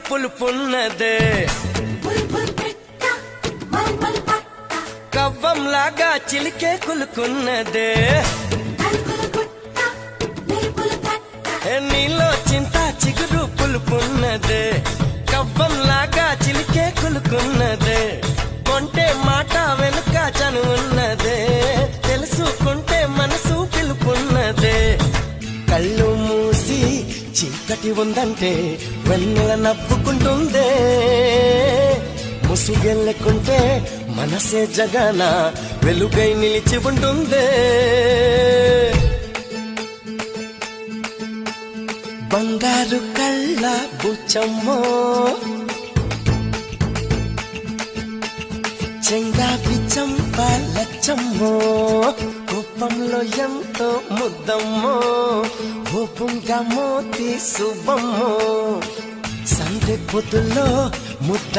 పులుపున్నదే కవ్వంలాగా చిలికే కులుకున్నదే నీలో చింత చిగురు పులుపున్నదే కవ్వంలాగా చిలికే కులుకున్నదే కొంటే మాట వెనుక చనువున్నదే తెలుసుకుంటే మనసు పిలుపున్నదే కళ్ళు మూసి చీకటి ఉందంటే వెన్నెల నవ్వుకుంటుందే ముసుగెళ్ళకుంటే మనసే జగన వెలుగై నిలిచి ఉంటుందే బంగారు కళ్ళ బుచ్చమ్మో చెంగావి చంపాలచ్చమ్మో కోపంలో ఎంతో ముద్దమ్మో ఓపుంగా మోతి శుభమ్మో సందె పొద్దులో ముద్ద